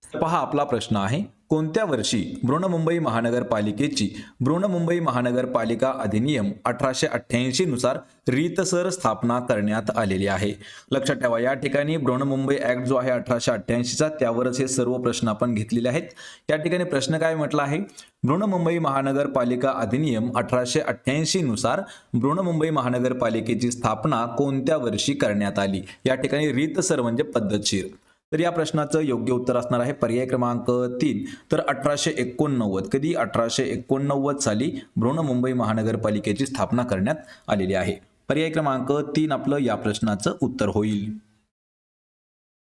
पहा आपला प्रश्न आहे, कोणत्या वर्षी बृहन्मुंबई महानगरपालिकेची बृहन्मुंबई महानगरपालिका अधिनियम 1888 नुसार रीतसर स्थापना करण्यात आलेली आहे? लक्षात ठेवा, या ठिकाणी बृहन्मुंबई ऍक्ट जो आहे 1888 चा, त्यावरच हे सर्व प्रश्न आपण घेतलेले आहेत. या ठिकाणी प्रश्न काय म्हटला आहे? बृहन्मुंबई महानगरपालिका अधिनियम 1888 नुसार बृहन्मुंबई महानगरपालिकेची स्थापना कोणत्या वर्षी करण्यात आली? या ठिकाणी रीतसर म्हणजे पद्धतशीर. तर या प्रश्नाचं योग्य उत्तर असणार आहे पर्याय क्रमांक 3, तर 1889. कधी? 1889 साली बृहन्मुंबई महानगरपालिकेची स्थापना करण्यात आलेली आहे. पर्याय क्रमांक 3 आपलं या प्रश्नाचं उत्तर होईल.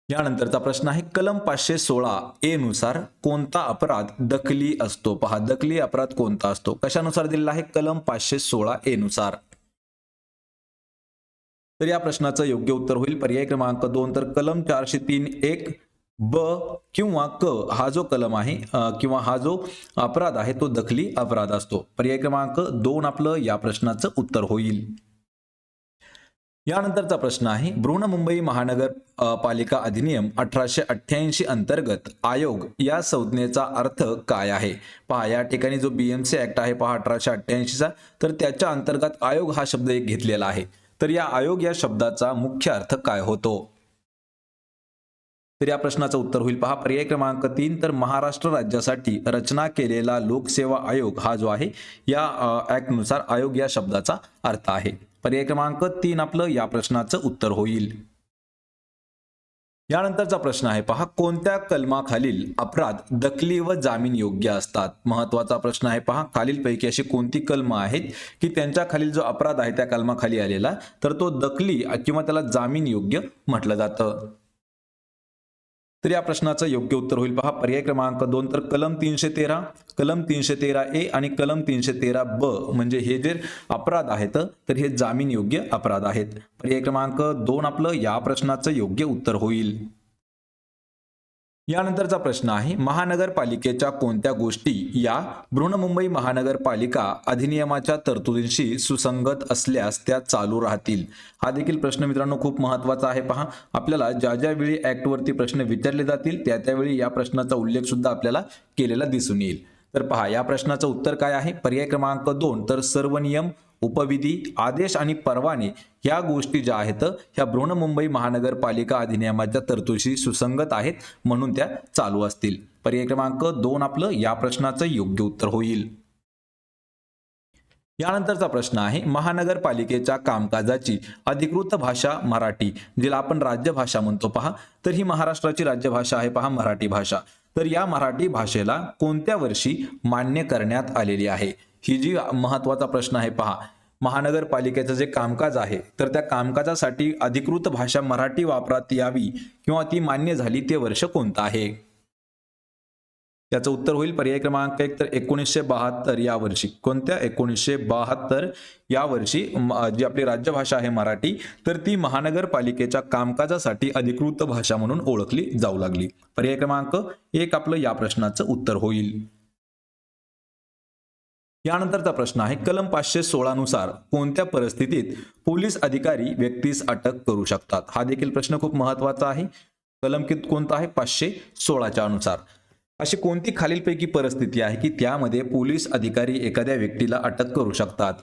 यानंतरचा प्रश्न आहे, कलम 516 ए नुसार कोणता अपराध दखली असतो? पहा, दखली अपराध कोणता असतो? कशानुसार दिलेला आहे? कलम 516 ए नुसार. तर या प्रश्नाचं योग्य उत्तर होईल पर्याय क्रमांक 2, तर कलम 403(1) ब किंवा क हा जो कलम आहे किंवा हा जो अपराध आहे तो दखली अपराध असतो. पर्याय क्रमांक 2 आपलं या प्रश्नाचं उत्तर होईल. यानंतरचा प्रश्न आहे, बृहन्मुंबई महानगरपालिका अधिनियम 1888 अंतर्गत आयोग या संज्ञेचा अर्थ काय आहे? पहा, या ठिकाणी जो बीएमसी ऍक्ट आहे पहा 1888 चा, तर त्याच्या अंतर्गत आयोग हा शब्द एक घेतलेला आहे. तर या आयोग या शब्दाचा मुख्य अर्थ काय होतो? तर या प्रश्नाचं उत्तर होईल पहा पर्याय क्रमांक 3, तर महाराष्ट्र राज्यासाठी रचना केलेला लोकसेवा आयोग हा जो आहे या ऍक्ट नुसार आयोग या शब्दाचा अर्थ आहे. पर्याय क्रमांक 3 आपलं या प्रश्नाचं उत्तर होईल. यानंतरचा प्रश्न आहे पहा, कोणत्या कलमाखालील अपराध दखली व जामीन योग्य असतात? महत्वाचा प्रश्न आहे पहा, खालीलपैकी अशी कोणती कलम आहेत की त्यांच्या खालील जो अपराध आहे त्या कलमाखाली आलेला तर तो दखली किंवा त्याला जामीन योग्य म्हटलं जातं? तर या प्रश्नाचं योग्य उत्तर होईल पहा पर्याय क्रमांक 2, तर कलम 313, कलम 313 ए आणि कलम 313 ब म्हणजे हे जे अपराध आहेत तर हे जामीन योग्य अपराध आहेत. पर्याय क्रमांक 2 आपलं या प्रश्नाचं योग्य उत्तर होईल. यानंतरचा प्रश्न आहे, महानगरपालिकेच्या कोणत्या गोष्टी या बृहन्मुंबई महानगरपालिका अधिनियमाच्या तरतुदींशी सुसंगत असल्यास त्या चालू राहतील? हा देखील प्रश्न मित्रांनो खूप महत्वाचा आहे. पहा, आपल्याला ज्या ज्या वेळी ऍक्ट वरती प्रश्न विचारले जातील त्या त्यावेळी या प्रश्नाचा उल्लेख सुद्धा आपल्याला केलेला दिसून येईल. तर पहा, या प्रश्नाचं उत्तर काय आहे? पर्याय क्रमांक 2, तर सर्व नियम, उपविधी, आदेश आणि परवाने ह्या गोष्टी ज्या आहेत ह्या बृहन्मुंबई महानगरपालिका अधिनियमाच्या तरतुदीशी सुसंगत आहेत म्हणून त्या चालू असतील. पर्याय क्रमांक 2 आपलं या प्रश्नाचं योग्य उत्तर होईल. यानंतरचा प्रश्न आहे, महानगरपालिकेच्या कामकाजाची अधिकृत भाषा मराठी, जिला आपण राज्यभाषा म्हणतो पहा, तर ही महाराष्ट्राची राज्यभाषा आहे पहा मराठी भाषा. तर या मराठी भाषेला कोणत्या वर्षी मान्य करण्यात आलेली आहे? ही जी महत्वाचा प्रश्न आहे पहा, महानगरपालिकेचं जे कामकाज आहे तर त्या कामकाजासाठी अधिकृत भाषा मराठी वापरात यावी किंवा ती मान्य झाली ते वर्ष कोणतं आहे? त्याचं उत्तर होईल पर्याय क्रमांक 1, तर 1972 या वर्षी. कोणत्या? 1972 या वर्षी जी आपली राज्यभाषा आहे मराठी तर ती महानगरपालिकेच्या कामकाजासाठी अधिकृत भाषा म्हणून ओळखली जाऊ लागली. पर्याय क्रमांक 1 आपलं या प्रश्नाचं उत्तर होईल. यानंतरचा प्रश्न आहे, कलम 516 नुसार कोणत्या परिस्थितीत पोलीस अधिकारी व्यक्तीस अटक करू शकतात? हा देखील प्रश्न खूप महत्वाचा आहे. कलम कोणता आहे? 516 अनुसार अशी कोणती खालीलपैकी परिस्थिती आहे की त्यामध्ये पोलीस अधिकारी एखाद्या व्यक्तीला अटक करू शकतात?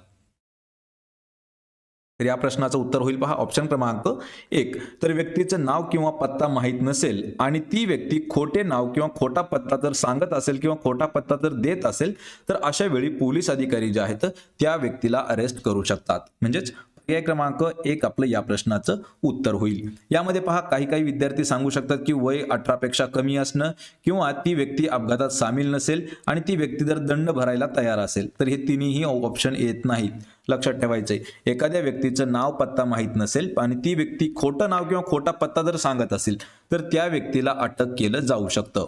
तर या प्रश्नाचं उत्तर होईल पहा ऑप्शन क्रमांक 1, तर व्यक्तीचं नाव किंवा पत्ता माहीत नसेल आणि ती व्यक्ती खोटे नाव किंवा खोटा पत्ता जर सांगत असेल किंवा खोटा पत्ता जर देत असेल तर अशा वेळी पोलीस अधिकारी जे आहेत त्या व्यक्तीला अरेस्ट करू शकतात. म्हणजेच पर्याय क्रमांक 1 आपलं या प्रश्नाचं उत्तर होईल. यामध्ये पहा, काही काही विद्यार्थी सांगू शकतात की वय 18 पेक्षा कमी असणं किंवा ती व्यक्ती अपघातात सामील नसेल आणि ती व्यक्ती जर दंड भरायला तयार असेल तर हे तिन्ही ऑप्शन येत नाहीत. लक्षात ठेवायचंय, एखाद्या व्यक्तीचं नाव पत्ता माहीत नसेल आणि ती व्यक्ती खोटं नाव किंवा खोटा पत्ता जर सांगत असेल तर त्या व्यक्तीला अटक केलं जाऊ शकतं.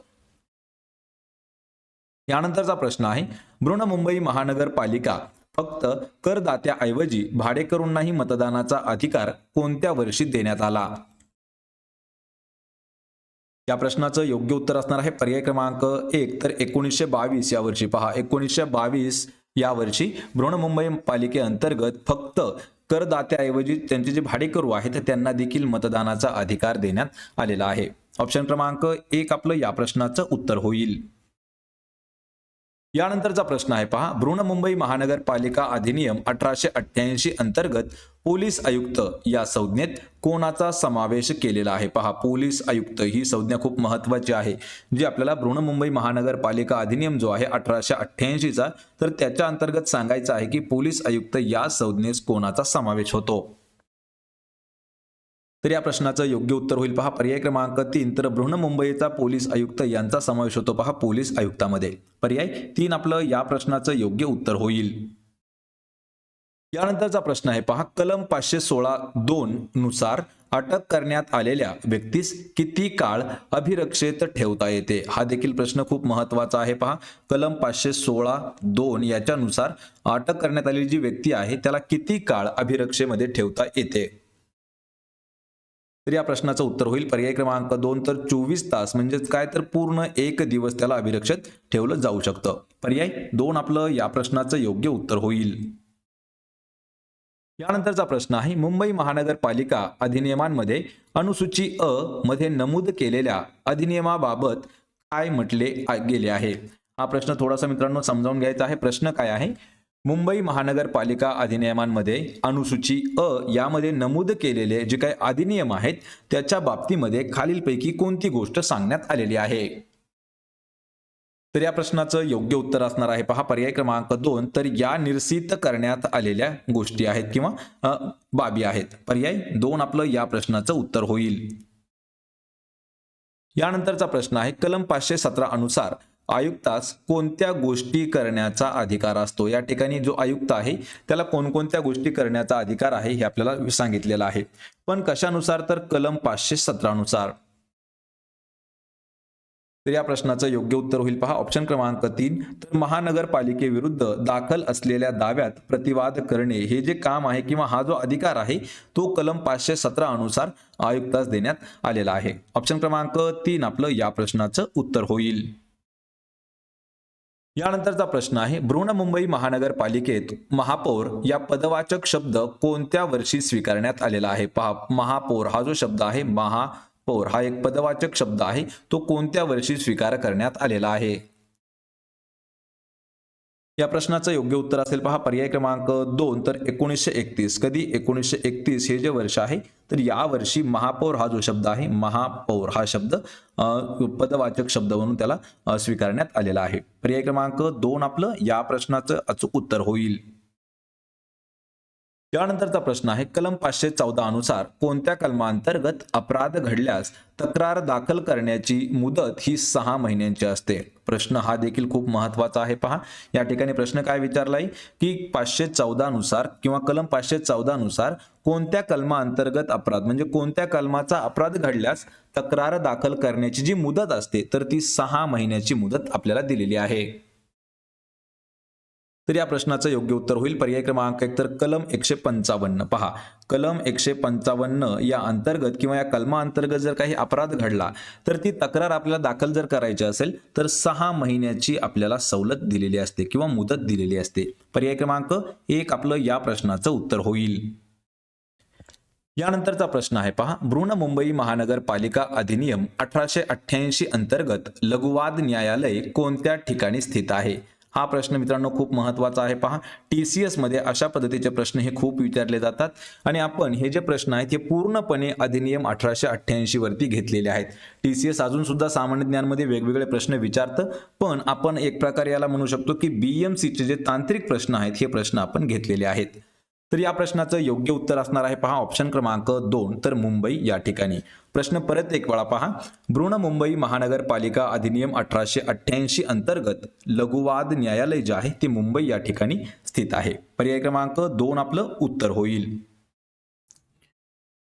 यानंतरचा प्रश्न आहे, बृहन्मुंबई महानगरपालिका फक्त करदात्याऐवजी भाडेकरूंनाही मतदानाचा अधिकार कोणत्या वर्षी देण्यात आला? या प्रश्नाचं योग्य उत्तर असणार आहे पर्याय क्रमांक 1, तर 1922 या वर्षी. पहा, 1922 या वर्षी बृहन्मुंबई पालिकेअंतर्गत फक्त करदात्याऐवजी त्यांचे जे भाडेकरू आहेत त्यांना देखील मतदानाचा अधिकार देण्यात आलेला आहे. ऑप्शन क्रमांक 1 आपलं या प्रश्नाचं उत्तर होईल. यानंतरचा प्रश्न आहे पहा, बृहन्मुंबई महानगरपालिका अधिनियम 1888 अंतर्गत पोलीस आयुक्त या संज्ञेत कोणाचा समावेश केलेला आहे? पहा, पोलीस आयुक्त ही संज्ञा खूप महत्वाची आहे, जी आपल्याला बृहन्मुंबई महानगरपालिका अधिनियम जो आहे 1888 चा, तर त्याच्या अंतर्गत सांगायचं आहे की पोलीस आयुक्त या संज्ञेस कोणाचा समावेश होतो. तर या प्रश्नाचं योग्य उत्तर होईल पहा पर्याय क्रमांक 3, तर बृहन्मुंबईचा पोलीस आयुक्त यांचा समावेश होतो पहा पोलीस आयुक्तामध्ये. पर्याय 3 आपलं या प्रश्नाचं योग्य उत्तर होईल. यानंतरचा प्रश्न आहे पहा, कलम 516(2) नुसार अटक करण्यात आलेल्या व्यक्तीस किती काळ अभिरक्षेत ठेवता येते? हा देखील प्रश्न खूप महत्वाचा आहे पहा. कलम 516(2) याच्यानुसार अटक करण्यात आलेली जी व्यक्ती आहे त्याला किती काळ अभिरक्षेमध्ये ठेवता येते? तर या प्रश्नाचं उत्तर होईल पर्याय क्रमांक 2, तर 24 तास, म्हणजेच काय तर पूर्ण 1 दिवस त्याला अभिरक्षेत ठेवलं जाऊ शकतं. पर्याय 2 आपलं या प्रश्नाचं योग्य उत्तर होईल. यानंतरचा प्रश्न आहे, मुंबई महानगरपालिका अधिनियमांमध्ये अनुसूची अ मध्ये नमूद केलेल्या अधिनियमाबाबत काय म्हटले गेले आहे? हा प्रश्न थोडासा मित्रांनो समजावून घ्यायचा आहे. प्रश्न काय आहे, मुंबई महानगरपालिका अधिनियमांमध्ये अनुसूची अ यामध्ये नमूद केलेले जे काही अधिनियम आहेत त्याच्या बाबतीमध्ये खालीलपैकी कोणती गोष्ट सांगण्यात आलेली आहे? तर या प्रश्नाचं योग्य उत्तर असणार आहे पहा पर्याय क्रमांक 2, तर या निरसित करण्यात आलेल्या गोष्टी आहेत किंवा बाबी आहेत. पर्याय 2 आपलं या प्रश्नाचं उत्तर होईल. यानंतरचा प्रश्न आहे, कलम 517 अनुसार आयुक्तास कोणत्या गोष्टी करण्याचा अधिकार असतो? या ठिकाणी जो आयुक्त आहे त्याला कोणकोणत्या गोष्टी करण्याचा अधिकार आहे हे आपल्याला सांगितलेलं आहे, पण कशानुसार? तर कलम 517 नुसार. तर या प्रश्नाचं योग्य उत्तर होईल पहा ऑप्शन क्रमांक 3, तर महानगरपालिकेविरुद्ध दाखल असलेल्या दाव्यात प्रतिवाद करणे हे जे काम आहे किंवा हा जो अधिकार आहे तो कलम 517 अनुसार आयुक्तास देण्यात आलेला आहे. ऑप्शन क्रमांक 3 आपलं या प्रश्नाचं उत्तर होईल. यानंतरचा प्रश्न आहे, बृहन्मुंबई महानगरपालिकेत महापौर या पदवाचक शब्द कोणत्या वर्षी स्वीकारण्यात आलेला आहे? पहा, महापौर हा जो शब्द आहे, महापौर हा एक पदवाचक शब्द आहे, तो कोणत्या वर्षी स्वीकार करण्यात आलेला आहे? या प्रश्नाचं योग्य उत्तर असेल पहा पर्याय क्रमांक 2, तर 1931. कधी? 1931 हे जे वर्ष आहे, तर या वर्षी महापौर हा जो शब्द आहे, महापौर हा शब्द पदवाचक शब्द म्हणून त्याला स्वीकारण्यात आलेला आहे. पर्याय क्रमांक 2 आपलं या प्रश्नाचं अचूक उत्तर होईल. यानंतरचा प्रश्न आहे, कलम 514 अनुसार कोणत्या कलमांतर्गत अपराध घडल्यास तक्रार दाखल करण्याची मुदत ही 6 महिन्यांची असते? प्रश्न हा देखील खूप महत्वाचा आहे पहा. या ठिकाणी प्रश्न काय विचारलाय की 514 नुसार किंवा कलम 514 नुसार कोणत्या कलमांतर्गत अपराध, म्हणजे कोणत्या कलमाचा अपराध घडल्यास तक्रार दाखल करण्याची जी मुदत असते तर ती 6 महिन्याची मुदत आपल्याला दिलेली आहे. तर या प्रश्नाचं योग्य उत्तर होईल पर्याय क्रमांक 1, तर कलम 155. पहा, कलम 155 या अंतर्गत किंवा या कलमा अंतर्गत जर काही अपराध घडला तर ती तक्रार आपल्याला दाखल जर करायची असेल तर 6 महिन्याची आपल्याला सवलत दिलेली असते किंवा मुदत दिलेली असते. पर्याय क्रमांक 1 आपलं या प्रश्नाचं उत्तर होईल. यानंतरचा प्रश्न आहे पहा, बृहन्मुंबई महानगरपालिका अधिनियम 1888 अंतर्गत लघुवाद न्यायालय कोणत्या ठिकाणी स्थित आहे? हा प्रश्न मित्रांनो खूप महत्वाचा आहे पहा. TCS मध्ये अशा पद्धतीचे प्रश्न हे खूप विचारले जातात आणि आपण हे जे प्रश्न आहेत हे पूर्णपणे अधिनियम 1888 वरती घेतलेले आहेत. TCS अजून सुद्धा सामान्य ज्ञानमध्ये वेगवेगळे प्रश्न विचारतं, पण आपण एक प्रकारे याला म्हणू शकतो की BMC चे जे तांत्रिक प्रश्न आहेत हे प्रश्न आपण घेतलेले आहेत. तर या प्रश्नाचं योग्य उत्तर असणार आहे पहा ऑप्शन क्रमांक 2, तर मुंबई या ठिकाणी. प्रश्न परत एक वेळा पहा, बृहन्मुंबई महानगरपालिका अधिनियम 1888 अंतर्गत लघुवाद न्यायालय जे आहे ते मुंबई या ठिकाणी स्थित आहे. पर्याय क्रमांक 2 आपलं उत्तर होईल.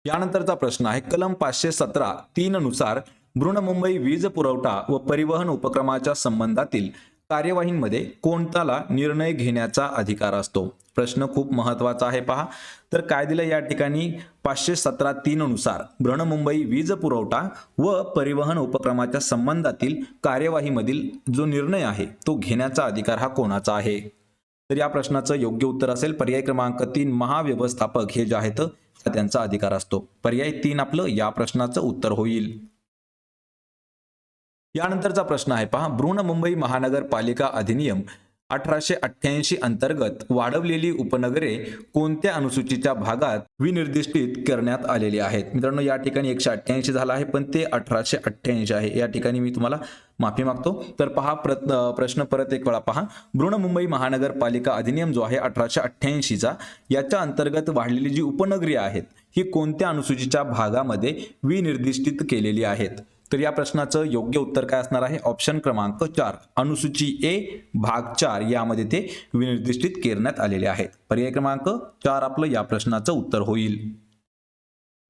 यानंतरचा प्रश्न आहे, कलम 517(3) नुसार बृहन्मुंबई वीज पुरवठा व परिवहन उपक्रमाच्या संबंधातील कार्यवाहींमध्ये कोणताला निर्णय घेण्याचा अधिकार असतो? प्रश्न खूप महत्वाचा आहे पहा. तर काय दिलं या ठिकाणी 517(3) नुसार बृहन्मुंबई वीज पुरवठा व परिवहन उपक्रमाच्या संबंधातील कार्यवाहीमधील जो निर्णय आहे तो घेण्याचा अधिकार हा कोणाचा आहे? तर या प्रश्नाचं योग्य उत्तर असेल पर्याय क्रमांक 3, महाव्यवस्थापक हे जे आहेत त्यांचा अधिकार असतो. पर्याय 3 आपलं या प्रश्नाचं उत्तर होईल. यानंतरचा प्रश्न आहे पहा, बृहन्मुंबई महानगरपालिका अधिनियम 1888 अंतर्गत वाढवलेली उपनगरे कोणत्या अनुसूचीच्या भागात विनिर्दिष्टित करण्यात आलेली आहेत? मित्रांनो, या ठिकाणी 188 झाला आहे, पण ते 1888 आहे. या ठिकाणी मी तुम्हाला माफी मागतो. तर पहा, प्रश्न परत एक वेळा पहा. बृहन्मुंबई महानगरपालिका अधिनियम जो आहे 1888चा, याच्या अंतर्गत वाढलेली जी उपनगरी आहेत ही कोणत्या अनुसूचीच्या भागामध्ये विनिर्दिष्टित केलेली आहेत? तर या प्रश्नाचं योग्य उत्तर काय असणार आहे? ऑप्शन क्रमांक 4, अनुसूची ए भाग 4 यामध्ये ते विनिर्दिष्टित करण्यात आलेले आहेत. पर्याय क्रमांक 4 आपलं या प्रश्नाचं उत्तर होईल.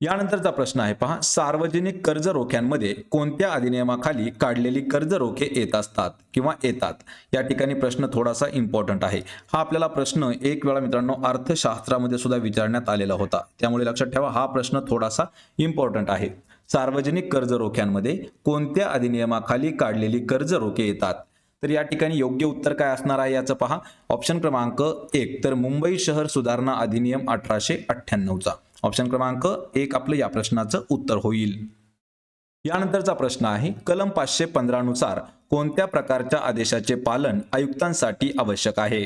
यानंतरचा प्रश्न आहे पहा, सार्वजनिक कर्ज रोख्यांमध्ये कोणत्या अधिनियमाखाली काढलेली कर्ज रोखे येत असतात किंवा येतात? या ठिकाणी प्रश्न थोडासा इम्पॉर्टंट आहे. हा आपल्याला प्रश्न एक वेळा मित्रांनो अर्थशास्त्रामध्ये सुद्धा विचारण्यात आलेला होता, त्यामुळे लक्षात ठेवा हा प्रश्न थोडासा इम्पॉर्टंट आहे. सार्वजनिक कर्ज रोख्यांमध्ये कोणत्या अधिनियमाखाली काढलेली कर्ज रोखे येतात? तर या ठिकाणी योग्य उत्तर काय असणार आहे याचं पहा. ऑप्शन क्रमांक 1, तर मुंबई शहर सुधारणा अधिनियम 1898चा. ऑप्शन क्रमांक 1 आपलं या प्रश्नाचं उत्तर होईल. यानंतरचा प्रश्न आहे, कलम 515 नुसार कोणत्या प्रकारच्या आदेशाचे पालन आयुक्तांसाठी आवश्यक आहे?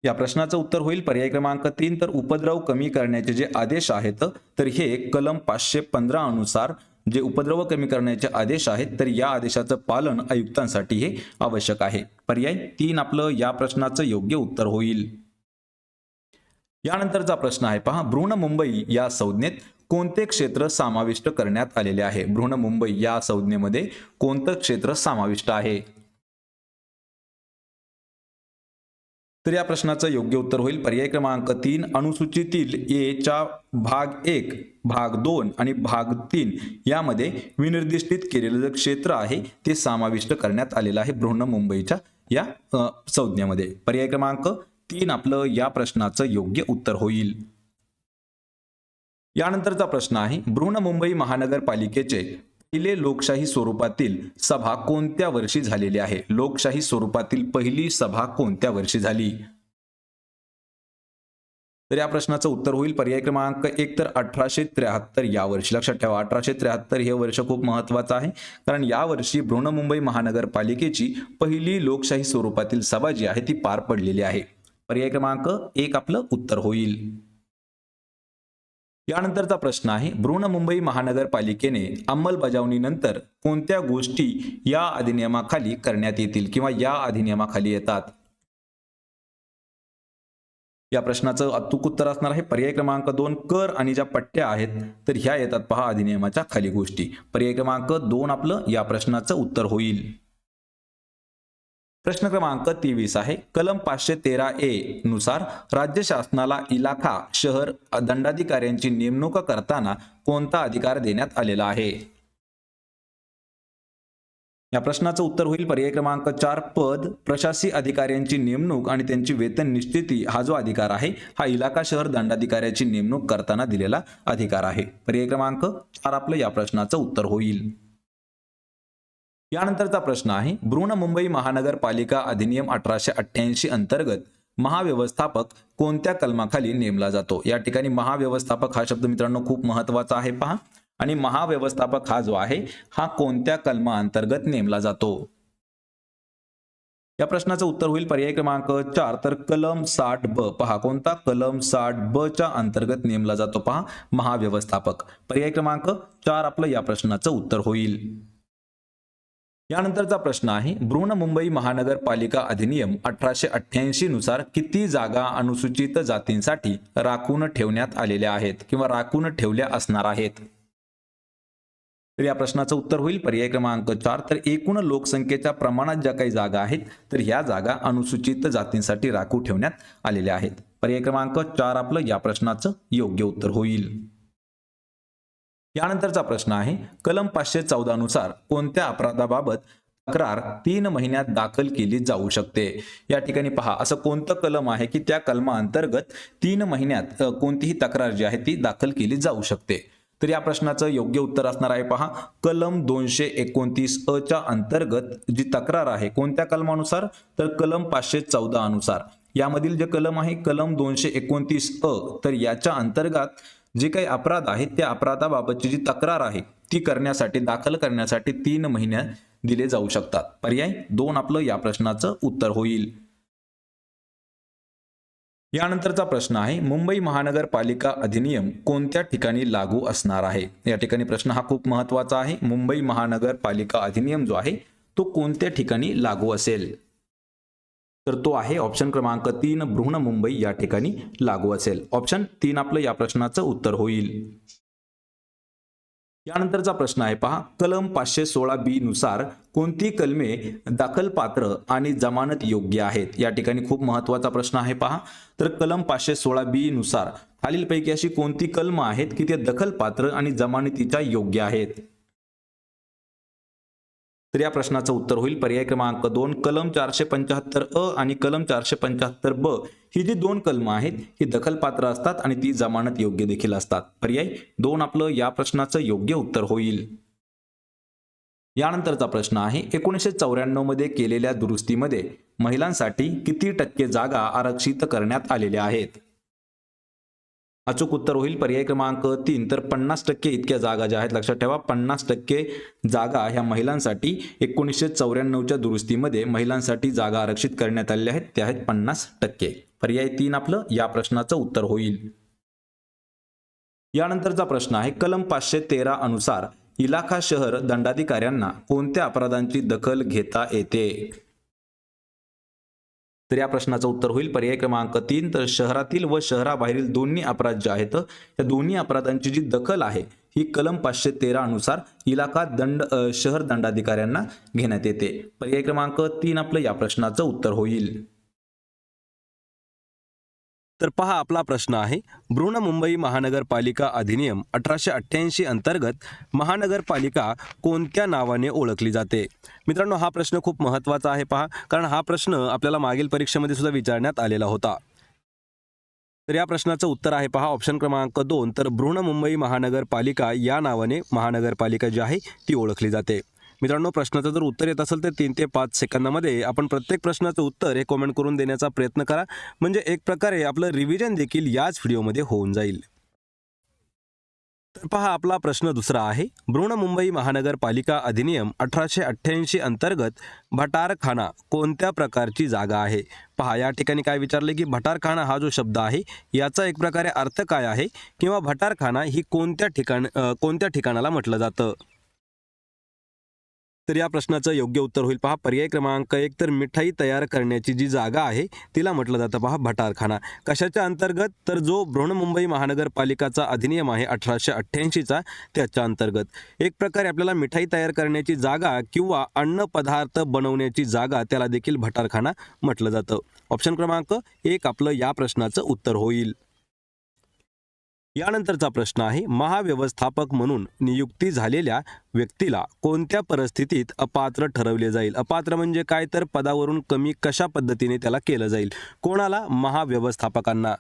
या प्रश्नाचं उत्तर होईल पर्याय क्रमांक 3, तर उपद्रव कमी करण्याचे जे आदेश आहेत तर हे कलम 515 अनुसार जे उपद्रव कमी करण्याचे आदेश आहेत तर या आदेशाचं पालन आयुक्तांसाठी हे आवश्यक आहे. पर्याय 3 आपलं या प्रश्नाचं योग्य उत्तर होईल. यानंतरचा प्रश्न आहे पहा, बृहन्मुंबई या संज्ञेत कोणते क्षेत्र समाविष्ट करण्यात आलेले आहे? बृहन्मुंबई या संज्ञेमध्ये कोणतं क्षेत्र समाविष्ट आहे? तर या प्रश्नाचं योग्य उत्तर होईल पर्याय क्रमांक 3, अनुसूचीतील ए च्या भाग 1, भाग 2 आणि भाग 3 यामध्ये विनिर्दिष्टित केलेलं जे क्षेत्र आहे ते समाविष्ट करण्यात आलेलं आहे बृहन्मुंबईच्या या संज्ञेमध्ये. पर्याय क्रमांक 3 आपलं या प्रश्नाचं योग्य उत्तर होईल. यानंतरचा प्रश्न आहे, बृहन्मुंबई महानगरपालिकेचे पहिले लोकशाही स्वरूपातील सभा कोणत्या वर्षी झालेली आहे? लोकशाही स्वरूपातील पहिली सभा कोणत्या वर्षी झाली? तर या प्रश्नाचं उत्तर होईल पर्याय क्रमांक 1, तर 1873 या वर्षी. लक्षात ठेवा 1873 हे वर्ष खूप महत्त्वाचं आहे, कारण या वर्षी बृहन्मुंबई महानगरपालिकेची पहिली लोकशाही स्वरूपातील सभा जी आहे ती पार पडलेली आहे. पर्याय क्रमांक 1 आपलं उत्तर होईल. यानंतरचा प्रश्न आहे, बृहन्मुंबई महानगरपालिकेने अंमलबजावणीनंतर कोणत्या गोष्टी या अधिनियमाखाली करण्यात येतील किंवा या अधिनियमाखाली येतात? या प्रश्नाचं अचूक उत्तर असणार आहे पर्याय क्रमांक 2, कर आणि ज्या पट्ट्या आहेत तर ह्या येतात पहा अधिनियमाच्या खाली गोष्टी. पर्याय क्रमांक 2 आपलं या प्रश्नाचं उत्तर होईल. प्रश्न क्रमांक 23 आहे, कलम 513A नुसार राज्य शासनाला इलाखा शहर दंडाधिकाऱ्यांची नेमणूक करताना कोणता अधिकार देण्यात आलेला आहे? या प्रश्नाचं उत्तर होईल पर्याय क्रमांक 4, पद प्रशासी अधिकाऱ्यांची नेमणूक आणि त्यांची वेतन निश्चिती हा जो अधिकार आहे हा इलाका शहर दंडाधिकाऱ्याची नेमणूक करताना दिलेला अधिकार आहे. पर्याय क्रमांक 4 आपलं या प्रश्नाचं उत्तर होईल. यानंतरचा प्रश्न आहे, बृहन्मुंबई महानगरपालिका अधिनियम 1888 अंतर्गत महाव्यवस्थापक कोणत्या कलमाखाली नेमला जातो? या ठिकाणी महाव्यवस्थापक हा शब्द मित्रांनो खूप महत्त्वाचा आहे पहा, आणि महाव्यवस्थापक हा जो आहे हा कोणत्या कलमा अंतर्गत नेमला जातो? या प्रश्नाचं उत्तर होईल पर्याय क्रमांक 4, तर कलम 60B. पहा कोणता? कलम 60B च्या अंतर्गत नेमला जातो पहा महाव्यवस्थापक. पर्याय क्रमांक 4 आपलं या प्रश्नाचं उत्तर होईल. यानंतरचा प्रश्न आहे, बृहन्मुंबई महानगरपालिका अधिनियम 1888 नुसार किती जागा अनुसूचित जातींसाठी राखून ठेवण्यात आलेल्या आहेत किंवा राखून ठेवल्या असणार आहेत? तर या प्रश्नाचं उत्तर होईल पर्याय क्रमांक 4, तर एकूण लोकसंख्येच्या प्रमाणात ज्या काही जागा आहेत तर ह्या जागा अनुसूचित जातींसाठी राखून ठेवण्यात आलेल्या आहेत. पर्याय क्रमांक 4 आपलं या प्रश्नाचं योग्य उत्तर होईल. यानंतरचा प्रश्न आहे, कलम 514 नुसार कोणत्या अपराधाबाबत तक्रार 3 महिन्यात दाखल केली जाऊ शकते? या ठिकाणी पहा असं कोणतं कलम आहे की त्या कलमा अंतर्गत 3 महिन्यात कोणतीही तक्रार जी आहे ती दाखल केली जाऊ शकते? तर या प्रश्नाचं योग्य उत्तर असणार आहे पहा कलम 229A च्या अंतर्गत जी तक्रार आहे कोणत्या कलमानुसार? तर कलम 514 अनुसार. यामधील जे कलम आहे कलम 229A, तर याच्या अंतर्गत जे काही अपराध आहेत त्या अपराधाबाबतची जी तक्रार आहे ती करण्यासाठी दाखल करण्यासाठी 3 महिने दिले जाऊ शकतात. पर्याय 2 आपलं या प्रश्नाचं उत्तर होईल. यानंतरचा प्रश्न आहे मुंबई महानगरपालिका अधिनियम कोणत्या ठिकाणी लागू असणार आहे. या ठिकाणी प्रश्न हा खूप महत्वाचा आहे. मुंबई महानगरपालिका अधिनियम जो आहे तो कोणत्या ठिकाणी लागू असेल, तर तो आहे ऑप्शन क्रमांक 3 बृहन्मुंबई या ठिकाणी लागू असेल. ऑप्शन 3 आपलं या प्रश्नाचं उत्तर होईल. यानंतरचा प्रश्न आहे पहा, कलम 516B नुसार कोणती कलमे दखलपात्र आणि जमानत योग्य आहेत. या ठिकाणी खूप महत्वाचा प्रश्न आहे पहा. तर कलम 516B नुसार खालीलपैकी अशी कोणती कलम आहेत की ते दखलपात्र आणि जमानतीच्या योग्य आहेत. तर या प्रश्नाचं उत्तर होईल पर्याय क्रमांक 2 कलम 475 अ आणि कलम 475 ब ही जी 2 कलम आहेत ही दखलपात्र असतात आणि ती जमानत योग्य देखील असतात. पर्याय 2 आपलं या प्रश्नाचं योग्य उत्तर होईल. यानंतरचा प्रश्न आहे 1994 मध्ये केलेल्या दुरुस्तीमध्ये महिलांसाठी किती टक्के जागा आरक्षित करण्यात आलेल्या आहेत. अचूक उत्तर होईल पर्याय क्रमांक 3 तर 50% इतक्या जागा ज्या आहेत, लक्षात ठेवा 50% जागा ह्या महिलांसाठी 1994च्या दुरुस्तीमध्ये महिलांसाठी जागा आरक्षित करण्यात आलेल्या आहेत, त्या आहेत 50%. पर्याय 3 आपलं या प्रश्नाचं उत्तर होईल. यानंतरचा प्रश्न आहे कलम 513 अनुसार इलाखा शहर दंडाधिकाऱ्यांना कोणत्या अपराधांची दखल घेता येते. तर या प्रश्नाचं उत्तर होईल पर्याय क्रमांक 3 तर शहरातील व शहराबाहेरील दोन्ही अपराध जे आहेत त्या दोन्ही अपराधांची जी दखल आहे ही कलम 513 अनुसार इलाका शहर दंडाधिकाऱ्यांना घेण्यात येते. पर्याय क्रमांक 3 आपलं या प्रश्नाचं उत्तर होईल. तर पहा आपला प्रश्न आहे बृहन्मुंबई महानगरपालिका अधिनियम 1888 अंतर्गत महानगरपालिका कोणत्या नावाने ओळखली जाते. मित्रांनो हा प्रश्न खूप महत्त्वाचा आहे पहा, कारण हा प्रश्न आपल्याला मागील परीक्षेमध्ये सुद्धा विचारण्यात आलेला होता. तर या प्रश्नाचं उत्तर आहे पहा ऑप्शन क्रमांक 2 तर बृहन्मुंबई महानगरपालिका या नावाने महानगरपालिका जी आहे ती ओळखली जाते. मित्रांनो प्रश्नाचं जर उत्तर येत असेल तर 3 ते 5 सेकंदामध्ये आपण प्रत्येक प्रश्नाचं उत्तर हे कमेंट करून देण्याचा प्रयत्न करा, म्हणजे एक प्रकारे आपलं रिव्हिजन देखील याच व्हिडिओमध्ये होऊन जाईल. तर पहा आपला प्रश्न दुसरा आहे बृहन्मुंबई महानगरपालिका अधिनियम 1888 अंतर्गत भटारखाना कोणत्या प्रकारची जागा आहे. पहा या ठिकाणी काय विचारले की भटारखाना हा जो शब्द आहे याचा एक प्रकारे अर्थ काय आहे किंवा भटारखाना ही कोणत्या ठिकाणाला म्हटलं जातं. तर या प्रश्नाचं योग्य उत्तर होईल पहा पर्याय क्रमांक 1 तर मिठाई तयार करण्याची जी जागा आहे तिला म्हटलं जातं पहा भटारखाना. कशाच्या अंतर्गत तर जो बृहन्मुंबई महानगरपालिकाचा अधिनियम आहे 1888चा त्याच्या अंतर्गत एक प्रकारे आपल्याला मिठाई तयार करण्याची जागा किंवा अन्न पदार्थ बनवण्याची जागा त्याला देखील भटारखाना म्हटलं जातं. ऑप्शन क्रमांक 1 आपलं या प्रश्नाचं उत्तर होईल. यानंतरचा प्रश्न आहे महाव्यवस्थापक म्हणून नियुक्ती झालेल्या व्यक्तीला कोणत्या परिस्थितीत अपात्र ठरवले जाईल. अपात्र म्हणजे काय तर पदावरून कमी कशा पद्धतीने त्याला केलं जाईल. कोणाला? महाव्यवस्थापकांना.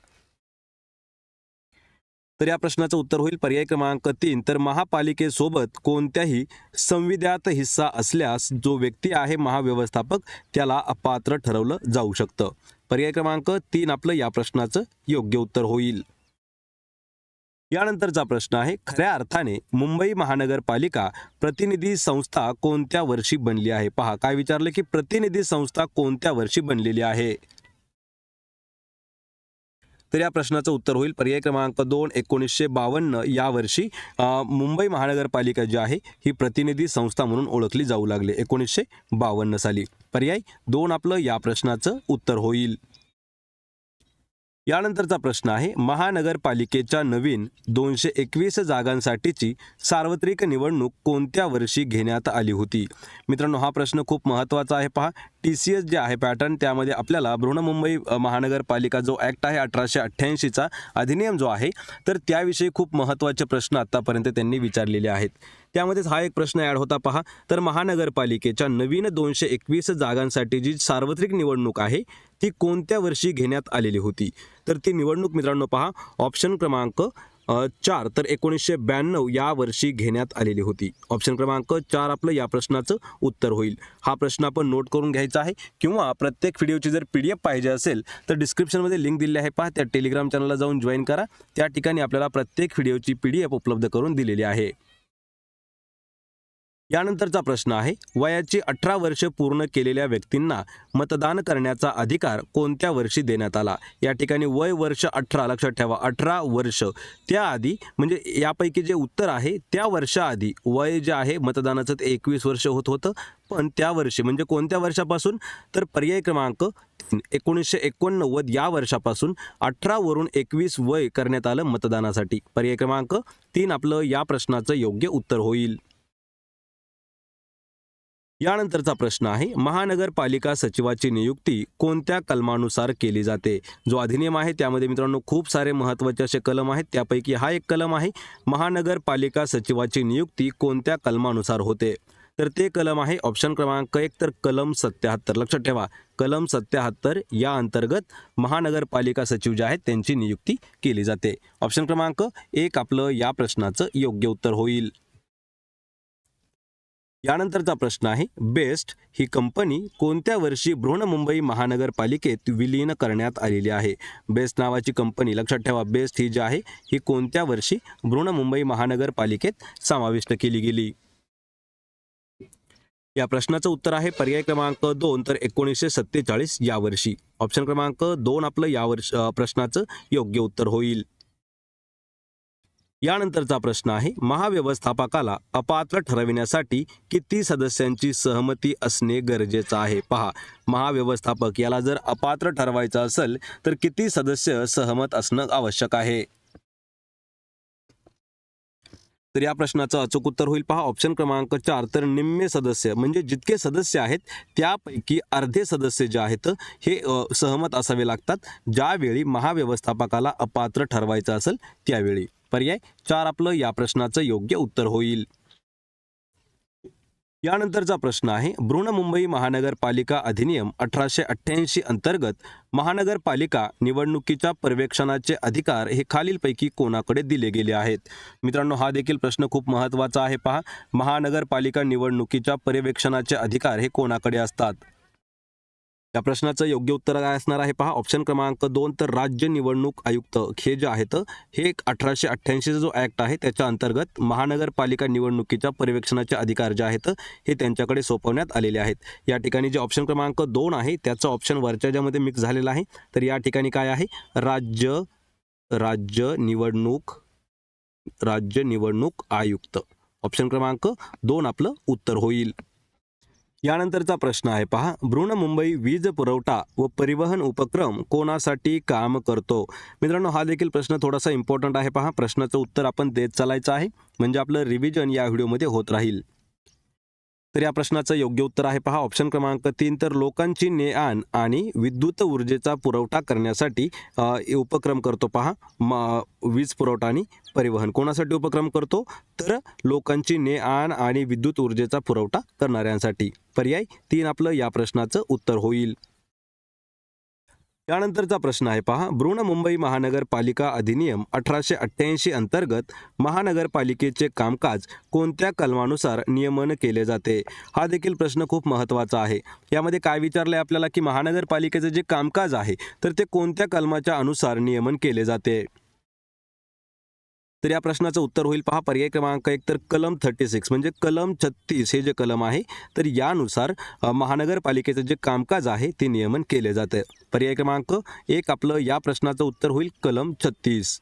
तर या प्रश्नाचं उत्तर होईल पर्याय क्रमांक 3 तर महापालिकेसोबत कोणत्याही संविद्यात हिस्सा असल्यास जो व्यक्ती आहे महाव्यवस्थापक त्याला अपात्र ठरवलं जाऊ शकतं. पर्याय क्रमांक 3 आपलं या प्रश्नाचं योग्य उत्तर होईल. यानंतरचा प्रश्न आहे खऱ्या अर्थाने मुंबई महानगरपालिका प्रतिनिधी संस्था कोणत्या वर्षी बनली आहे. पहा काय विचारले की प्रतिनिधी संस्था कोणत्या वर्षी बनलेली आहे. तर या प्रश्नाचं उत्तर होईल पर्याय क्रमांक 2 1952 या वर्षी मुंबई महानगरपालिका जी आहे ही प्रतिनिधी संस्था म्हणून ओळखली जाऊ लागली 1952 साली. पर्याय 2 आपलं या प्रश्नाचं उत्तर होईल. यानंतरचा प्रश्न आहे महानगरपालिकेच्या नवीन 221 जागांसाठीची सार्वत्रिक निवडणूक कोणत्या वर्षी घेण्यात आली होती. मित्रांनो हा प्रश्न खूप महत्त्वाचा आहे. पहा TCS जे आहे पॅटर्न त्यामध्ये आपल्याला बृहन्मुंबई महानगरपालिका जो ॲक्ट आहे 1888चा अधिनियम जो आहे तर त्याविषयी खूप महत्त्वाचे प्रश्न आत्तापर्यंत त्यांनी विचारलेले आहेत. त्यामध्येच हा एक प्रश्न ॲड होता पहा तर महानगरपालिकेच्या नवीन 221 जागांसाठी जी सार्वत्रिक निवडणूक आहे ती कोणत्या वर्षी घेण्यात आलेली होती. तर ती निवडणूक मित्रांनो पहा ऑप्शन क्रमांक 4 तर 1992 या वर्षी घेण्यात आलेली होती. ऑप्शन क्रमांक 4 आपलं या प्रश्नाचं उत्तर होईल. हा प्रश्न आपण नोट करून घ्यायचा आहे किंवा प्रत्येक व्हिडिओची जर PDF पाहिजे असेल तर डिस्क्रिप्शनमध्ये लिंक दिली आहे पहा, त्या टेलिग्राम चॅनलला जाऊन जॉईन करा. त्या ठिकाणी आपल्याला प्रत्येक व्हिडिओची PDF उपलब्ध करून दिलेली आहे. यानंतरचा प्रश्न आहे, वयाची 18 वर्ष पूर्ण केलेल्या व्यक्तींना मतदान करण्याचा अधिकार कोणत्या वर्षी देण्यात आला? या ठिकाणी वय वर्ष 18 लक्षात ठेवा, 18 वर्ष. त्याआधी म्हणजे यापैकी जे उत्तर आहे त्या वर्षाआधी वय जे आहे मतदानाचं ते 21 वर्ष होत होतं, पण त्या वर्षी म्हणजे कोणत्या वर्षापासून? तर पर्याय क्रमांक 1989 या वर्षापासून 18 वरून 21 वय करण्यात आलं मतदानासाठी. पर्याय क्रमांक 3 आपलं या प्रश्नाचं योग्य उत्तर होईल. यानंतरचा प्रश्न आहे, महानगरपालिका सचिवाची नियुक्ती कोणत्या कलमानुसार केली जाते? जो अधिनियम आहे त्यामध्ये मित्रांनो खूप सारे महत्त्वाचे असे कलम आहेत, त्यापैकी हा एक कलम आहे. महानगरपालिका सचिवाची नियुक्ती कोणत्या कलमानुसार होते? तर ते कलम आहे ऑप्शन क्रमांक 1 तर कलम 77. लक्षात ठेवा, कलम 77 या अंतर्गत महानगरपालिका सचिव जे आहेत त्यांची नियुक्ती केली जाते. ऑप्शन क्रमांक 1 आपलं या प्रश्नाचं योग्य उत्तर होईल. यानंतरचा प्रश्न आहे, बेस्ट ही कंपनी कोणत्या वर्षी बृहन्मुंबई महानगरपालिकेत विलीन करण्यात आलेली आहे? बेस्ट नावाची कंपनी लक्षात ठेवा, बेस्ट ही जी आहे ही कोणत्या वर्षी बृहन्मुंबई महानगरपालिकेत समाविष्ट केली गेली? या प्रश्नाचं उत्तर आहे पर्याय क्रमांक 2 तर 1947 या वर्षी. ऑप्शन क्रमांक 2 आपलं या प्रश्नाचं योग्य उत्तर होईल. यानंतरचा प्रश्न आहे, महाव्यवस्थापकाला अपात्र ठरविण्यासाठी किती सदस्यांची सहमती असणे गरजेचं आहे? पहा, महाव्यवस्थापक याला जर अपात्र ठरवायचं असेल तर किती सदस्य सहमत असणं आवश्यक आहे? तर या प्रश्नाचं अचूक उत्तर होईल पहा ऑप्शन क्रमांक 4 तर निम्मे सदस्य, म्हणजे जितके सदस्य आहेत त्यापैकी अर्धे सदस्य जे आहेत हे सहमत असावे लागतात ज्यावेळी महाव्यवस्थापकाला अपात्र ठरवायचं असेल त्यावेळी. पर्याय 4 आपलं या प्रश्नाचं योग्य उत्तर होईल. यानंतरचा प्रश्न आहे, बृहन्मुंबई महानगरपालिका अधिनियम 1888 अंतर्गत महानगरपालिका निवडणुकीच्या पर्यवेक्षणाचे अधिकार हे खालीलपैकी कोणाकडे दिले गेले आहेत? मित्रांनो हा देखील प्रश्न खूप महत्त्वाचा आहे पहा, महानगरपालिका निवडणुकीच्या पर्यवेक्षणाचे अधिकार हे कोणाकडे असतात? या प्रश्नाचं योग्य उत्तर काय असणार आहे पहा ऑप्शन क्रमांक 2 तर राज्य निवडणूक आयुक्त हे जे आहेत हे 1888 जो ऍक्ट आहे त्याच्या अंतर्गत महानगरपालिका निवडणुकीच्या पर्यवेक्षणाचे अधिकार जे आहेत हे त्यांच्याकडे सोपवण्यात आलेले आहेत. या ठिकाणी जे ऑप्शन क्रमांक 2 आहे त्याचा ऑप्शन वरच्या ज्यामध्ये मिक्स झालेला आहे, तर या ठिकाणी काय आहे राज्य निवडणूक आयुक्त. ऑप्शन क्रमांक 2 आपलं उत्तर होईल. यानंतरचा प्रश्न आहे पहा, बृहन्मुंबई वीज पुरवठा व परिवहन उपक्रम कोणासाठी काम करतो? मित्रांनो हा देखील प्रश्न थोडासा इम्पॉर्टंट आहे पहा, प्रश्नाचं उत्तर आपण देत चालायचं आहे म्हणजे आपलं रिव्हिजन या व्हिडिओमध्ये होत राहील. तर या प्रश्नाचं योग्य उत्तर आहे पहा ऑप्शन क्रमांक 3 तर लोकांची ने-आण आणि विद्युत ऊर्जेचा पुरवठा करण्यासाठी उपक्रम करतो पहा. वीज पुरवठा आणि परिवहन कोणासाठी उपक्रम करतो? तर लोकांची ने-आण आणि विद्युत ऊर्जेचा पुरवठा करणाऱ्यांसाठी. पर्याय 3 आपलं या प्रश्नाचं उत्तर होईल. यानंतरचा प्रश्न आहे पहा, बृहन्मुंबई महानगरपालिका अधिनियम 1888 अंतर्गत महानगरपालिकेचे कामकाज कोणत्या कलमानुसार नियमन केले जाते? हा देखील प्रश्न खूप महत्त्वाचा आहे. यामध्ये काय विचारलंय आपल्याला की महानगरपालिकेचे जे कामकाज आहे तर ते कोणत्या कलमाच्या अनुसार नियमन केले जाते? तर या प्रश्नाचं उत्तर होईल पहा पर्याय क्रमांक 1 तर कलम 36 म्हणजे कलम 36 हे जे कलम आहे तर यानुसार महानगरपालिकेचं जे कामकाज आहे ते नियमन केले जाते. पर्याय क्रमांक 1 आपलं या प्रश्नाचं उत्तर होईल कलम 36.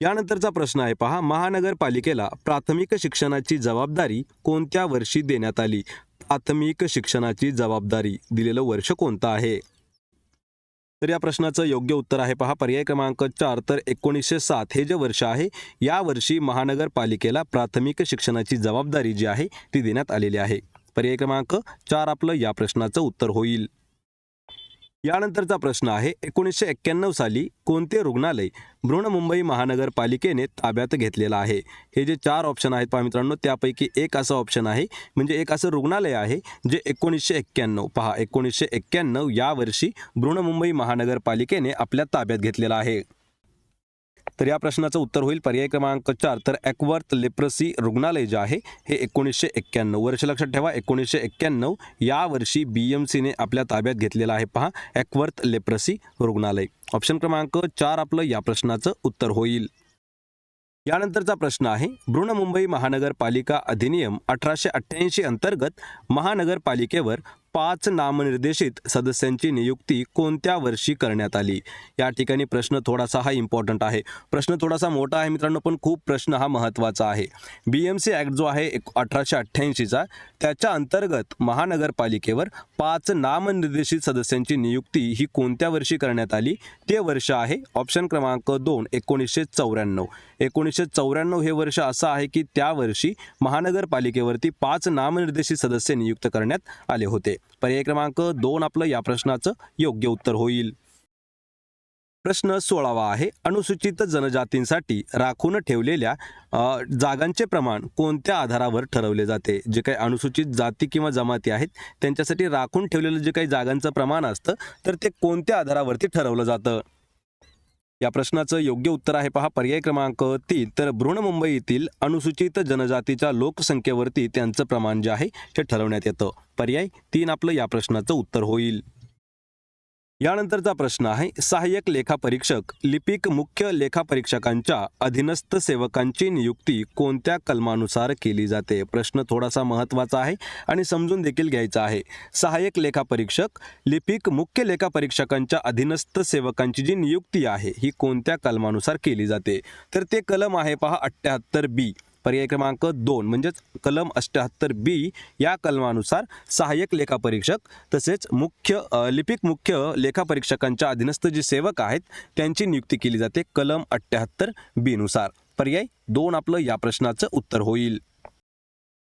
यानंतरचा प्रश्न आहे पहा, महानगरपालिकेला प्राथमिक शिक्षणाची जबाबदारी कोणत्या वर्षी देण्यात आली? प्राथमिक शिक्षणाची जबाबदारी दिलेलं वर्ष कोणतं आहे? तर या प्रश्नाचं योग्य उत्तर आहे पहा पर्याय क्रमांक 4 तर 1907 हे जे वर्ष आहे या वर्षी महानगरपालिकेला प्राथमिक शिक्षणाची जबाबदारी जी आहे ती देण्यात आलेली आहे. पर्याय क्रमांक 4 आपलं या प्रश्नाचं उत्तर होईल. यानंतरचा प्रश्न आहे, 1991 साली कोणते रुग्णालय बृहन्मुंबई महानगरपालिकेने ताब्यात घेतलेलं आहे? हे जे 4 ऑप्शन आहेत पहा मित्रांनो त्यापैकी एक असं ऑप्शन आहे म्हणजे एक असं रुग्णालय आहे जे 1991 पहा 1991 या वर्षी बृहन्मुंबई महानगरपालिकेने आपल्या ताब्यात घेतलेलं आहे. तर या प्रश्नाचं उत्तर होईल पर्याय क्रमांक 4 तर ॲक्वर्थ लेप्रसी रुग्णालय जे आहे हे 1991 वर्ष लक्षात ठेवा 1991 या वर्षी BMCने आपल्या ताब्यात घेतलेलं आहे पहा ॲक्वर्थ लेप्रसी रुग्णालय. ऑप्शन क्रमांक 4 आपलं या प्रश्नाचं उत्तर होईल. यानंतरचा प्रश्न आहे बृहन्मुंबई महानगरपालिका अधिनियम 1888 अंतर्गत महानगरपालिकेवर 5 नामनिर्देशित सदस्यांची नियुक्ती कोणत्या वर्षी करण्यात आली. या ठिकाणी प्रश्न थोडासा हा इम्पॉर्टंट आहे. प्रश्न थोडासा मोठा आहे मित्रांनो, पण खूप प्रश्न हा महत्त्वाचा आहे. BMC ॲक्ट जो आहे 1888चा त्याच्या अंतर्गत महानगरपालिकेवर 5 नामनिर्देशित सदस्यांची नियुक्ती ही कोणत्या वर्षी करण्यात आली. ते वर्ष आहे ऑप्शन क्रमांक 2 1994. 1994 हे वर्ष असं आहे की त्या वर्षी महानगरपालिकेवरती 5 नामनिर्देशित सदस्य नियुक्त करण्यात आले होते. पर्याय क्रमांक 2 आपलं या प्रश्नाचं योग्य उत्तर होईल. प्रश्न 16वा आहे अनुसूचित जनजातींसाठी राखून ठेवलेल्या जागांचे प्रमाण कोणत्या आधारावर ठरवले जाते. जे काही अनुसूचित जाती किंवा जमाती आहेत त्यांच्यासाठी राखून ठेवलेलं जे काही जागांचं प्रमाण असतं तर ते कोणत्या आधारावरती ठरवलं जातं. या प्रश्नाचं योग्य उत्तर आहे पहा पर्याय क्रमांक 3 तर बृहन्मुंबईतील अनुसूचित जनजातीच्या लोकसंख्येवरती त्यांचं प्रमाण जे आहे हे ठरवण्यात येतं. पर्याय 3 आपलं या प्रश्नाचं उत्तर होईल. यानंतरचा प्रश्न आहे सहाय्यक लेखापरीक्षक लिपिक मुख्य लेखापरीक्षकांच्या अधीनस्थ सेवकांची नियुक्ती कोणत्या कलमानुसार केली जाते. प्रश्न थोडासा महत्त्वाचा आहे आणि समजून देखील घ्यायचा आहे. सहाय्यक लेखापरीक्षक लिपिक मुख्य लेखापरीक्षकांच्या अधीनस्थ सेवकांची जी नियुक्ती आहे ही कोणत्या कलमानुसार केली जाते. तर ते कलम आहे पहा 78B. पर्याय क्रमांक 2 म्हणजेच कलम 78B या कलमानुसार सहाय्यक लेखापरीक्षक तसेच लिपिक मुख्य लेखापरीक्षकांच्या अधीनस्थ जे सेवक आहेत त्यांची नियुक्ती केली जाते कलम 78B नुसार. पर्याय 2 आपलं या प्रश्नाचं उत्तर होईल.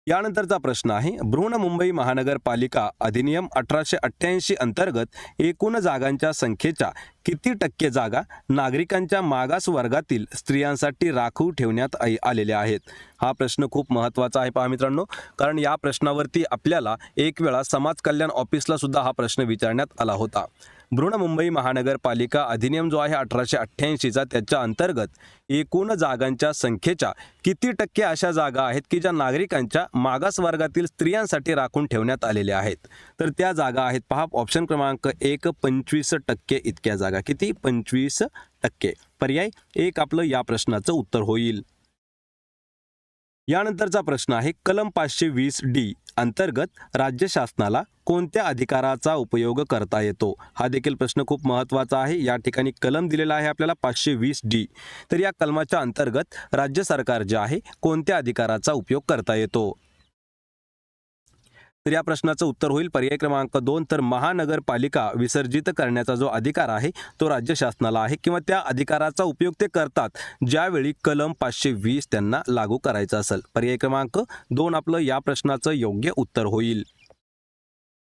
यानंतरचा प्रश्न आहे बृहन्मुंबई महानगरपालिका अधिनियम 1888 अंतर्गत एकूण जागांच्या संख्येच्या किती टक्के जागा नागरिकांच्या मागास वर्गातील स्त्रियांसाठी राखीव ठेवण्यात आलेल्या आहेत. हा प्रश्न खूप महत्त्वाचा आहे पहा मित्रांनो, कारण या प्रश्नावरती आपल्याला एक वेळा समाज कल्याण ऑफिसला सुद्धा हा प्रश्न विचारण्यात आला होता. बृहन्मुंबई महानगरपालिका अधिनियम जो आहे 1888चा त्याच्या अंतर्गत एकूण जागांच्या संख्येच्या किती टक्के अशा जागा आहेत की ज्या नागरिकांच्या मागास वर्गातील स्त्रियांसाठी राखून ठेवण्यात आलेल्या आहेत. तर त्या जागा आहेत पहा ऑप्शन क्रमांक 1 25% इतक्या जागा. किती 25%. पर्याय 1 आपलं या प्रश्नाचं उत्तर होईल. यानंतरचा प्रश्न आहे कलम 520D अंतर्गत राज्य शासनाला कोणत्या अधिकाराचा उपयोग करता येतो. हा देखील प्रश्न खूप महत्त्वाचा आहे. या ठिकाणी कलम दिलेला आहे आपल्याला 520D. तर या कलमाच्या अंतर्गत राज्य सरकार जे आहे कोणत्या अधिकाराचा उपयोग करता येतो. तर या प्रश्नाचं उत्तर होईल पर्याय क्रमांक 2 तर महानगरपालिका विसर्जित करण्याचा जो अधिकार आहे तो राज्य शासनाला आहे किंवा त्या अधिकाराचा उपयोग ते करतात ज्यावेळी कलम 520 त्यांना लागू करायचं असेल. पर्याय क्रमांक 2 आपलं या प्रश्नाचं योग्य उत्तर होईल.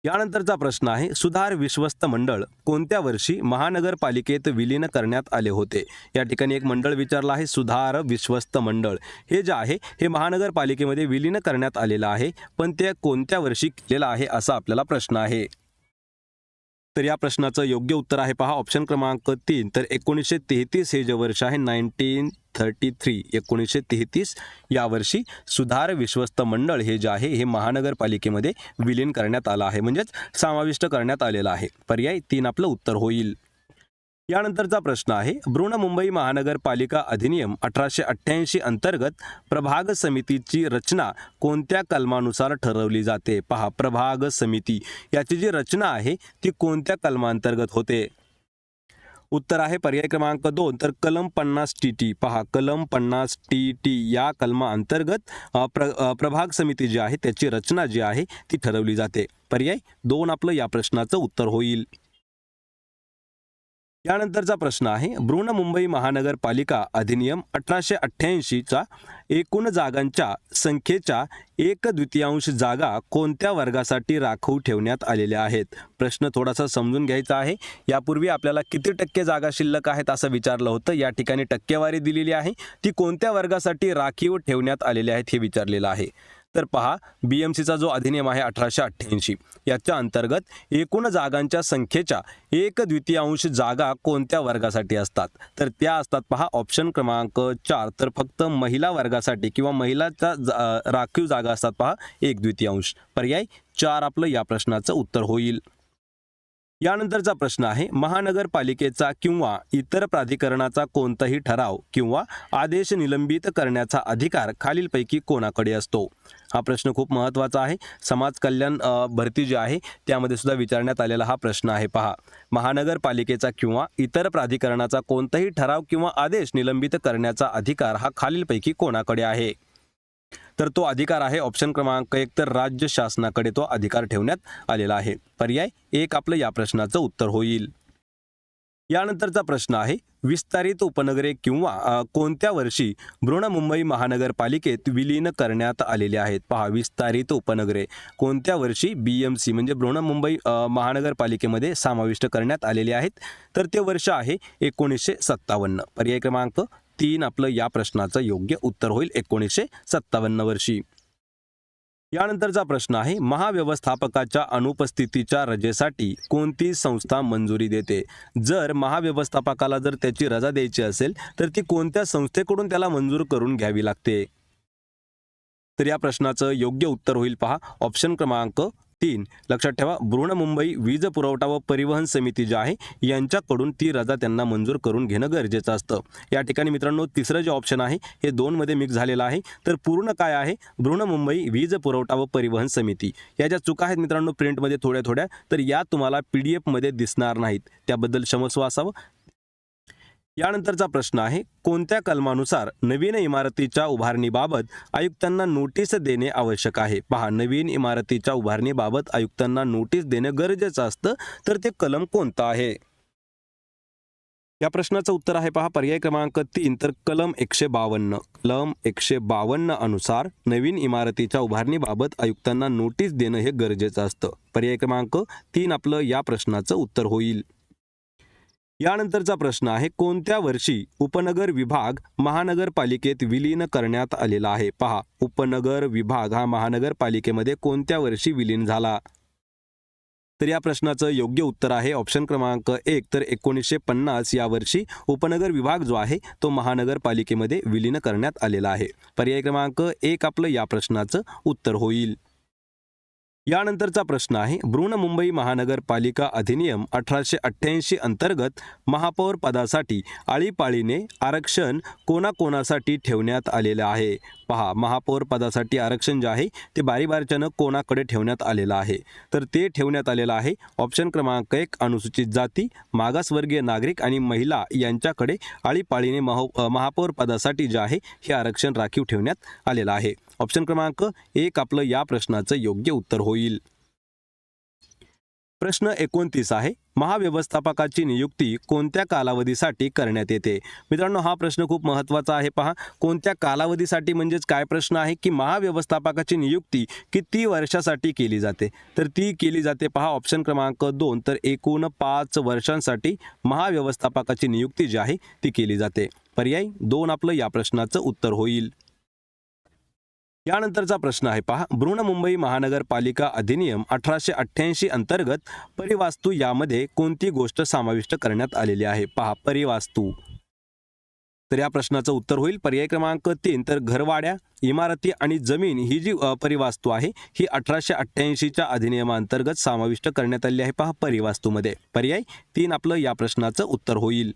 यानंतरचा प्रश्न आहे सुधार विश्वस्त मंडळ कोणत्या वर्षी महानगरपालिकेत विलीन करण्यात आले होते. या ठिकाणी एक मंडळ विचारलं आहे सुधार विश्वस्त मंडळ. हे जे आहे हे महानगरपालिकेमध्ये विलीन करण्यात आलेलं आहे, पण ते कोणत्या वर्षी केलेलं आहे असा आपल्याला प्रश्न आहे. तर या प्रश्नाचं योग्य उत्तर आहे पहा ऑप्शन क्रमांक 3 तर 1933 हे जे वर्ष आहे 1933 या वर्षी सुधार विश्वस्त मंडळ हे जे आहे हे महानगरपालिकेमध्ये विलीन करण्यात आलं आहे, म्हणजेच समाविष्ट करण्यात आलेलं आहे. पर्याय 3 आपलं उत्तर होईल. यानंतरचा प्रश्न आहे बृहन्मुंबई महानगरपालिका अधिनियम 1888 अंतर्गत प्रभाग समितीची रचना कोणत्या कलमानुसार ठरवली जाते. पहा प्रभाग समिती याची जी रचना आहे ती कोणत्या कलमांतर्गत होते. उत्तर आहे पर्याय क्रमांक 2 तर कलम 50TT. पहा कलम 50TT या कलमा अंतर्गत प्रभाग समिती जी आहे त्याची रचना जी आहे ती ठरवली जाते. पर्याय 2 आपलं या प्रश्नाचं उत्तर होईल. यानंतरचा प्रश्न आहे बृहन्मुंबई महानगरपालिका अधिनियम 1888चा एकूण जागांच्या संख्येच्या 1/2 जागा कोणत्या वर्गासाठी राखीव ठेवण्यात आलेल्या आहेत. प्रश्न थोडासा समजून घ्यायचा आहे. यापूर्वी आपल्याला किती टक्के जागा शिल्लक आहेत असं विचारलं होतं. या ठिकाणी टक्केवारी दिलेली आहे ती कोणत्या वर्गासाठी राखीव ठेवण्यात आलेल्या आहेत हे विचारलेलं आहे. तर पहा BMCचा जो अधिनियम आहे 1888 याच्या अंतर्गत एकूण जागांच्या संख्येच्या 1/2 जागा कोणत्या वर्गासाठी असतात तर त्या असतात पहा ऑप्शन क्रमांक 4 तर फक्त महिला वर्गासाठी किंवा महिलाच्या राखीव जागा असतात पहा 1/2 पर्याय 4 आपलं या प्रश्नाचं उत्तर होईल. यानंतरचा प्रश्न आहे महानगरपालिकेचा किंवा इतर प्राधिकरणाचा कोणताही ठराव किंवा आदेश निलंबित करण्याचा अधिकार खालीलपैकी कोणाकडे असतो. हा प्रश्न खूप महत्त्वाचा आहे. समाज कल्याण भरती जी आहे त्यामध्ये सुद्धा विचारण्यात आलेला हा प्रश्न आहे. पहा महानगरपालिकेचा किंवा इतर प्राधिकरणाचा कोणताही ठराव किंवा आदेश निलंबित करण्याचा अधिकार हा खालीलपैकी कोणाकडे आहे तर तो अधिकार आहे ऑप्शन क्रमांक 1 तर राज्य शासनाकडे तो अधिकार ठेवण्यात आलेला आहे. पर्याय 1 आपलं या प्रश्नाचं उत्तर होईल. यानंतरचा प्रश्न आहे विस्तारित उपनगरे किंवा कोणत्या वर्षी बृहन्मुंबई महानगरपालिकेत विलीन करण्यात आलेले आहेत. पहा विस्तारित उपनगरे कोणत्या वर्षी BMC म्हणजे बृहन्मुंबई महानगरपालिकेमध्ये समाविष्ट करण्यात आलेले आहेत तर ते वर्ष आहे 1957. पर्याय क्रमांक 3 आपलं या प्रश्नाचं योग्य उत्तर होईल 1957 वर्षी. यानंतरचा प्रश्न आहे महाव्यवस्थापकाच्या अनुपस्थितीच्या रजेसाठी कोणती संस्था मंजुरी देते. जर महाव्यवस्थापकाला जर त्याची रजा द्यायची असेल तर ती कोणत्या संस्थेकडून त्याला मंजूर करून घ्यावी लागते तर या प्रश्नाचं योग्य उत्तर होईल पहा ऑप्शन क्रमांक 3. लक्षात ठेवा बृहन्मुंबई वीज पुरवठा व परिवहन समिती जी आहे यांच्याकडून ती रजा त्यांना मंजूर करून घेणं गरजेचं असतं. या ठिकाणी मित्रांनो तिसरं जे ऑप्शन आहे हे 2 मध्ये मिक्स झालेलं आहे तर पूर्ण काय आहे बृहन्मुंबई वीज पुरवठा व परिवहन समिती. या ज्या चुका आहेत मित्रांनो प्रिंटमध्ये थोड्या तर या तुम्हाला PDF मध्ये दिसणार नाहीत त्याबद्दल क्षमस्व असावं. यानंतरचा प्रश्न आहे कोणत्या कलमानुसार नवीन इमारतीच्या उभारणीबाबत आयुक्तांना नोटीस देणे आवश्यक आहे. पहा नवीन इमारतीच्या उभारणीबाबत आयुक्तांना नोटीस देणं गरजेचं असतं तर ते कलम कोणतं आहे. या प्रश्नाचं उत्तर आहे पहा पर्याय क्रमांक 3 तर कलम 152. कलम 152 अनुसार नवीन इमारतीच्या उभारणीबाबत आयुक्तांना नोटीस देणं हे गरजेचं असतं. पर्याय क्रमांक 3 आपलं या प्रश्नाचं उत्तर होईल. यानंतरचा प्रश्न आहे कोणत्या वर्षी उपनगर विभाग महानगरपालिकेत विलीन करण्यात आलेला आहे. पहा उपनगर विभाग हा महानगरपालिकेमध्ये कोणत्या वर्षी विलीन झाला तर या प्रश्नाचं योग्य उत्तर आहे ऑप्शन क्रमांक 1 तर 1950 या वर्षी उपनगर विभाग जो आहे तो महानगरपालिकेमध्ये विलीन करण्यात आलेला आहे. पर्याय क्रमांक 1 आपलं या प्रश्नाचं उत्तर होईल. यानंतरचा प्रश्न आहे बृहन्मुंबई महानगरपालिका अधिनियम 1888 अंतर्गत महापौर पदासाठी आळीपाळीने आरक्षण कोणाकोणासाठी ठेवण्यात आलेलं आहे. पहा महापौर पदासाठी आरक्षण जे आहे ते बारीबारच्यानं कोणाकडे ठेवण्यात आलेलं आहे तर ते ठेवण्यात आलेलं आहे ऑप्शन क्रमांक 1 अनुसूचित जाती मागासवर्गीय नागरिक आणि महिला यांच्याकडे आळीपाळीने महापौर पदासाठी जे आहे हे आरक्षण राखीव ठेवण्यात आलेलं आहे. ऑप्शन क्रमांक 1 आपलं या प्रश्नाचं योग्य उत्तर होईल. प्रश्न 29 आहे महाव्यवस्थापकाची नियुक्ती कोणत्या कालावधीसाठी करण्यात येते. मित्रांनो हा प्रश्न खूप महत्त्वाचा आहे. पहा कोणत्या कालावधीसाठी म्हणजेच काय प्रश्न आहे की महाव्यवस्थापकाची नियुक्ती किती वर्षासाठी केली जाते तर ती केली जाते पहा ऑप्शन क्रमांक 2 तर एकूण 5 वर्षांसाठी महाव्यवस्थापकाची नियुक्ती जी आहे ती केली जाते. पर्याय 2 आपलं या प्रश्नाचं उत्तर होईल. यानंतरचा प्रश्न आहे पहा बृहन्मुंबई महानगरपालिका अधिनियम 1888 अंतर्गत परिवास्तू यामध्ये कोणती गोष्ट समाविष्ट करण्यात आलेली आहे. पहा परिवास्तू तर या प्रश्नाचं उत्तर होईल पर्याय क्रमांक 3 तर घरवाड्या इमारती आणि जमीन ही जी परिवास्तू आहे ही 1888च्या अधिनियमांतर्गत समाविष्ट करण्यात आली आहे पहा परिवास्तूमध्ये. पर्याय 3 आपलं या प्रश्नाचं उत्तर होईल.